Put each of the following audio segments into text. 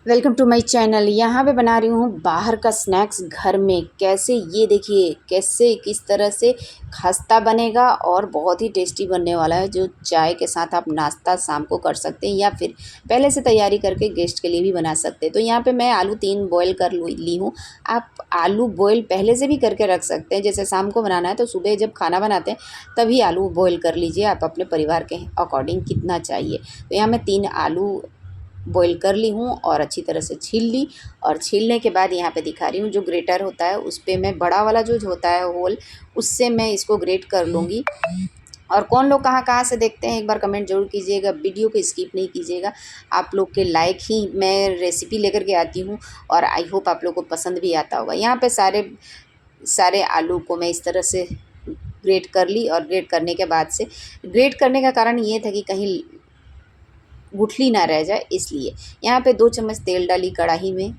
Welcome to my channel. यहाँ पे बना रही हूँ बाहर का स्नैक्स घर में। कैसे, ये देखिए कैसे किस तरह से खस्ता बनेगा और बहुत ही टेस्टी बनने वाला है, जो चाय के साथ आप नाश्ता शाम को कर सकते हैं या फिर पहले से तैयारी करके गेस्ट के लिए भी बना सकते हैं। तो यहाँ पे मैं आलू 3 बॉयल कर ली हूँ। आप आलू बॉयल पहले से भी करके रख सकते हैं। जैसे शाम को बनाना है तो सुबह जब खाना बनाते हैं तभी आलू बॉयल कर लीजिए, आप अपने परिवार के अकॉर्डिंग कितना चाहिए। तो यहाँ मैं 3 आलू बॉईल कर ली हूँ और अच्छी तरह से छील ली। और छीलने के बाद यहाँ पे दिखा रही हूँ, जो ग्रेटर होता है उस पे मैं बड़ा वाला जो होता है होल, उससे मैं इसको ग्रेट कर लूँगी। और कौन लोग कहाँ-कहाँ से देखते हैं एक बार कमेंट ज़रूर कीजिएगा, वीडियो को स्किप नहीं कीजिएगा। आप लोग के लाइक ही मैं रेसिपी लेकर के आती हूँ और आई होप आप लोग को पसंद भी आता होगा। यहाँ पे सारे आलू को मैं इस तरह से ग्रेट कर ली। और ग्रेट करने के बाद से, ग्रेट करने का कारण ये था कि कहीं गुठली ना रह जाए, इसलिए। यहाँ पे 2 चम्मच तेल डाली कढ़ाई में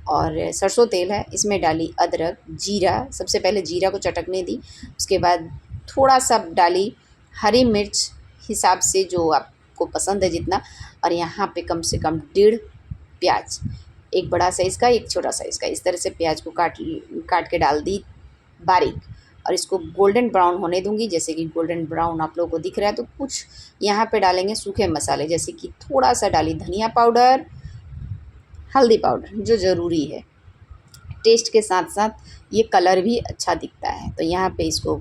और सरसों तेल है, इसमें डाली अदरक, जीरा। सबसे पहले जीरा को चटकने दी, उसके बाद थोड़ा सा डाली हरी मिर्च, हिसाब से जो आपको पसंद है जितना। और यहाँ पे कम से कम 1.5 प्याज, एक बड़ा साइज़ का एक छोटा साइज़ का, इस तरह से प्याज को काट के डाल दी बारीक। और इसको गोल्डन ब्राउन होने दूंगी। जैसे कि गोल्डन ब्राउन आप लोगों को दिख रहा है, तो कुछ यहाँ पे डालेंगे सूखे मसाले, जैसे कि थोड़ा सा डाली धनिया पाउडर, हल्दी पाउडर जो ज़रूरी है टेस्ट के साथ साथ, ये कलर भी अच्छा दिखता है। तो यहाँ पे इसको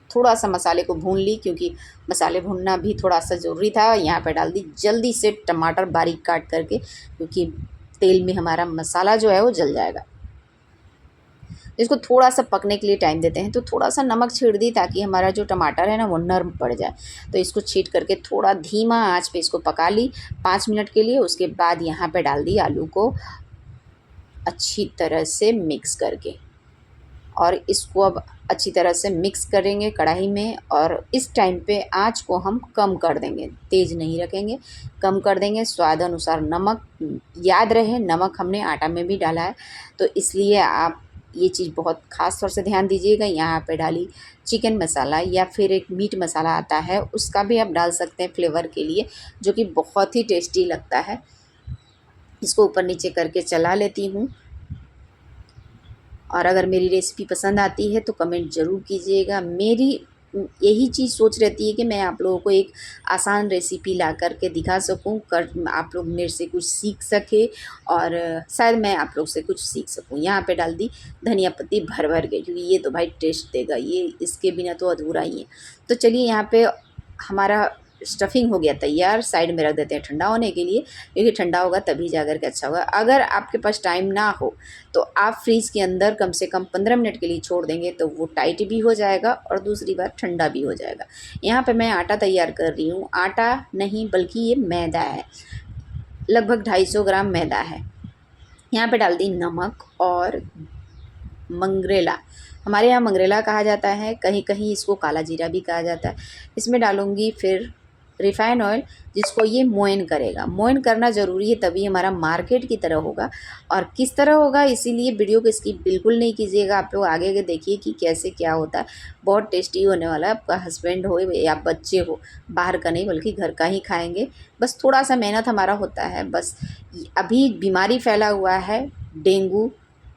थोड़ा सा मसाले को भून ली, क्योंकि मसाले भूनना भी थोड़ा सा ज़रूरी था। यहाँ पे डाल दी जल्दी से टमाटर बारीक काट करके, क्योंकि तेल में हमारा मसाला जो है वो जल जाएगा। इसको थोड़ा सा पकने के लिए टाइम देते हैं। तो थोड़ा सा नमक छीड़ दी, ताकि हमारा जो टमाटर है ना वो नरम पड़ जाए। तो इसको छींट करके थोड़ा धीमा आंच पे इसको पका ली 5 मिनट के लिए। उसके बाद यहाँ पे डाल दी आलू को अच्छी तरह से मिक्स करके। और इसको अब अच्छी तरह से मिक्स करेंगे कढ़ाई में। और इस टाइम पे आँच को हम कम कर देंगे, तेज़ नहीं रखेंगे, कम कर देंगे। स्वाद अनुसार नमक, याद रहे नमक हमने आटा में भी डाला है, तो इसलिए आप ये चीज़ बहुत ख़ास तौर से ध्यान दीजिएगा। यहाँ पे डाली चिकन मसाला, या फिर एक मीट मसाला आता है उसका भी आप डाल सकते हैं फ्लेवर के लिए, जो कि बहुत ही टेस्टी लगता है। इसको ऊपर नीचे करके चला लेती हूँ। और अगर मेरी रेसिपी पसंद आती है तो कमेंट ज़रूर कीजिएगा। मेरी यही चीज़ सोच रहती है कि मैं आप लोगों को एक आसान रेसिपी ला कर के दिखा सकूं, आप लोग मेरे से कुछ सीख सके, और शायद मैं आप लोग से कुछ सीख सकूं। यहाँ पे डाल दी धनिया पत्ती भर भर के, क्योंकि ये तो भाई टेस्ट देगा, ये इसके बिना तो अधूरा ही है। तो चलिए, यहाँ पे हमारा स्टफ़िंग हो गया तैयार। साइड में रख देते हैं ठंडा होने के लिए, क्योंकि ठंडा होगा तभी जा कर के अच्छा होगा। अगर आपके पास टाइम ना हो तो आप फ्रीज़ के अंदर कम से कम 15 मिनट के लिए छोड़ देंगे, तो वो टाइट भी हो जाएगा और दूसरी बात ठंडा भी हो जाएगा। यहाँ पे मैं आटा तैयार कर रही हूँ। आटा नहीं बल्कि ये मैदा है, लगभग 250 ग्राम मैदा है। यहाँ पे डाल दी नमक और मंगरेला, हमारे यहाँ मंगरेला कहा जाता है, कहीं कहीं इसको काला जीरा भी कहा जाता है। इसमें डालूँगी फिर रिफ़ाइन ऑयल, जिसको ये मोइन करेगा। मोइन करना ज़रूरी है, तभी हमारा मार्केट की तरह होगा। और किस तरह होगा, इसीलिए वीडियो को स्किप बिल्कुल नहीं कीजिएगा। आप लोग आगे के देखिए कि कैसे क्या होता है। बहुत टेस्टी होने वाला है। आपका हस्बैंड हो या बच्चे हो, बाहर का नहीं बल्कि घर का ही खाएँगे। बस थोड़ा सा मेहनत हमारा होता है। बस अभी बीमारी फैला हुआ है, डेंगू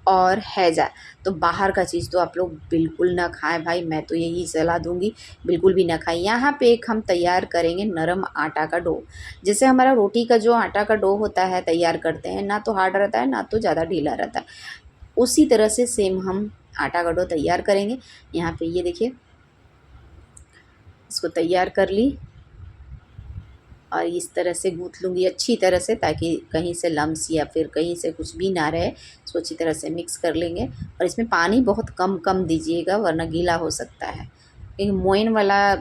और हैज़ा, तो बाहर का चीज़ तो आप लोग बिल्कुल ना खाएं भाई, मैं तो यही सलाह दूंगी, बिल्कुल भी ना खाएं। यहाँ पे एक हम तैयार करेंगे नरम आटा का डो। जैसे हमारा रोटी का जो आटा का डो होता है तैयार करते हैं, ना तो हार्ड रहता है ना तो ज़्यादा ढीला रहता है, उसी तरह से सेम हम आटा का डो तैयार करेंगे। यहाँ पे ये देखिए, इसको तैयार कर ली और इस तरह से गूँथ लूँगी अच्छी तरह से, ताकि कहीं से लम्स या फिर कहीं से कुछ भी ना रहे। इसको अच्छी तरह से मिक्स कर लेंगे। और इसमें पानी बहुत कम कम दीजिएगा, वरना गीला हो सकता है, क्योंकि मोइन वाला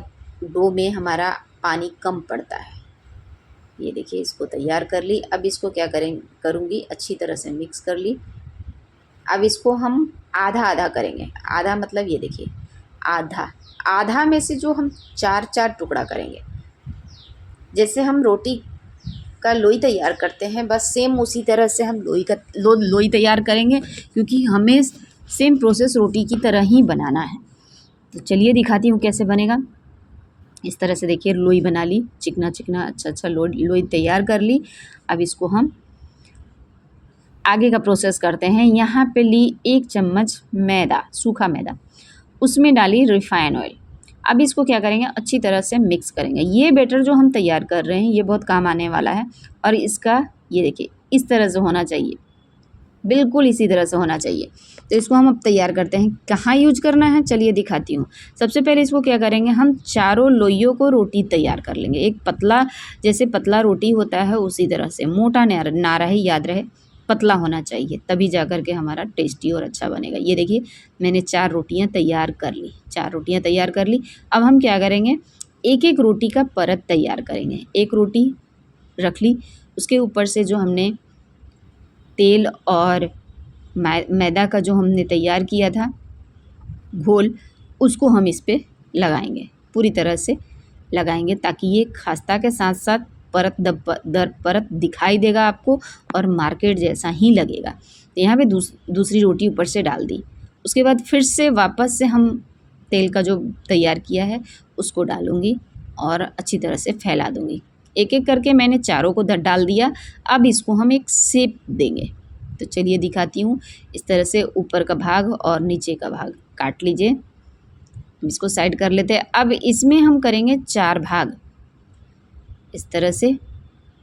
डो में हमारा पानी कम पड़ता है। ये देखिए, इसको तैयार कर ली। अब इसको क्या करूँगी, अच्छी तरह से मिक्स कर ली। अब इसको हम आधा आधा करेंगे। आधा मतलब ये देखिए, आधा आधा में से जो हम 4-4 टुकड़ा करेंगे, जैसे हम रोटी का लोई तैयार करते हैं, बस सेम उसी तरह से हम लोई तैयार करेंगे, क्योंकि हमें सेम प्रोसेस रोटी की तरह ही बनाना है। तो चलिए दिखाती हूँ कैसे बनेगा। इस तरह से देखिए, लोई बना ली, चिकना चिकना अच्छा अच्छा लोई तैयार कर ली। अब इसको हम आगे का प्रोसेस करते हैं। यहाँ पे ली 1 चम्मच मैदा, सूखा मैदा, उसमें डाली रिफाइन ऑयल। अब इसको क्या करेंगे, अच्छी तरह से मिक्स करेंगे। ये बैटर जो हम तैयार कर रहे हैं ये बहुत काम आने वाला है और इसका ये देखिए इस तरह से होना चाहिए, बिल्कुल इसी तरह से होना चाहिए। तो इसको हम अब तैयार करते हैं। कहाँ यूज करना है चलिए दिखाती हूँ। सबसे पहले इसको क्या करेंगे, हम चारों लोइयों को रोटी तैयार कर लेंगे। एक पतला, जैसे पतला रोटी होता है उसी तरह से, मोटा ना रहे, याद रहे पतला होना चाहिए, तभी जा कर के हमारा टेस्टी और अच्छा बनेगा। ये देखिए मैंने 4 रोटियाँ तैयार कर ली, 4 रोटियाँ तैयार कर ली। अब हम क्या करेंगे, एक एक रोटी का परत तैयार करेंगे। एक रोटी रख ली, उसके ऊपर से जो हमने तेल और मैदा का जो हमने तैयार किया था घोल, उसको हम इस पे लगाएंगे, पूरी तरह से लगाएंगे, ताकि ये खास्ता के साथ साथ परत दर परत दिखाई देगा आपको और मार्केट जैसा ही लगेगा। तो यहाँ पे दूसरी रोटी ऊपर से डाल दी। उसके बाद फिर से वापस से हम तेल का जो तैयार किया है उसको डालूँगी और अच्छी तरह से फैला दूँगी। एक एक करके मैंने चारों को डाल दिया। अब इसको हम एक शेप देंगे। तो चलिए दिखाती हूँ। इस तरह से ऊपर का भाग और नीचे का भाग काट लीजिए। इसको साइड कर लेते हैं। अब इसमें हम करेंगे 4 भाग, इस तरह से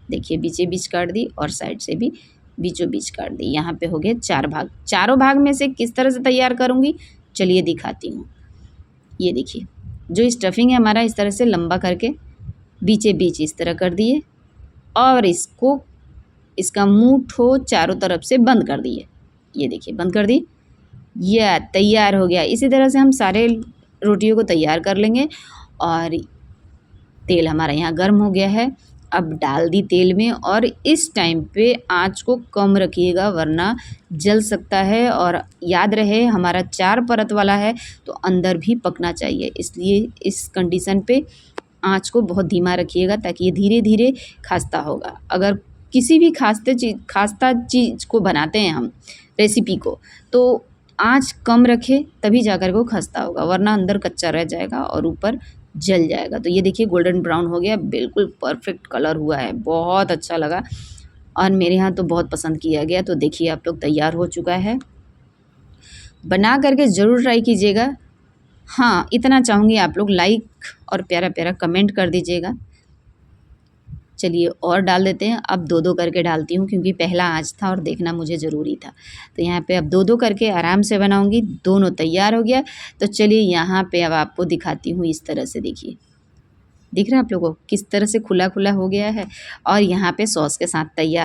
देखिए, बीचे बीच काट दी और साइड से भी बीचों बीच काट दी। यहाँ पे हो गए 4 भाग। चारों भाग में से किस तरह से तैयार करूँगी चलिए दिखाती हूँ। ये देखिए जो स्टफिंग है हमारा, इस तरह से लंबा करके बीचे बीच इस तरह कर दिए और इसको, इसका मुंह ठो चारों तरफ से बंद कर दिए। ये देखिए बंद कर दी, यह तैयार हो गया। इसी तरह से हम सारे रोटियों को तैयार कर लेंगे। और तेल हमारा यहाँ गर्म हो गया है, अब डाल दी तेल में और इस टाइम पे आँच को कम रखिएगा वरना जल सकता है। और याद रहे हमारा 4 परत वाला है तो अंदर भी पकना चाहिए, इसलिए इस कंडीशन पे आँच को बहुत धीमा रखिएगा ताकि ये धीरे धीरे खस्ता होगा। अगर किसी भी खास्ता चीज़ को बनाते हैं हम, रेसिपी को, तो आँच कम रखें तभी जाकर के वो खस्ता होगा, वरना अंदर कच्चा रह जाएगा और ऊपर जल जाएगा। तो ये देखिए गोल्डन ब्राउन हो गया, बिल्कुल परफेक्ट कलर हुआ है, बहुत अच्छा लगा और मेरे यहाँ तो बहुत पसंद किया गया। तो देखिए आप लोग तैयार हो चुका है, बना करके ज़रूर ट्राई कीजिएगा। हाँ, इतना चाहूँगी आप लोग लाइक और प्यारा प्यारा कमेंट कर दीजिएगा। चलिए और डाल देते हैं। अब 2-2 करके डालती हूँ क्योंकि पहला आँच था और देखना मुझे ज़रूरी था। तो यहाँ पे अब 2-2 करके आराम से बनाऊँगी। दोनों तैयार हो गया। तो चलिए यहाँ पे अब आपको दिखाती हूँ। इस तरह से देखिए, दिख रहा है आप लोगों को किस तरह से खुला खुला हो गया है और यहाँ पे सॉस के साथ तैयार।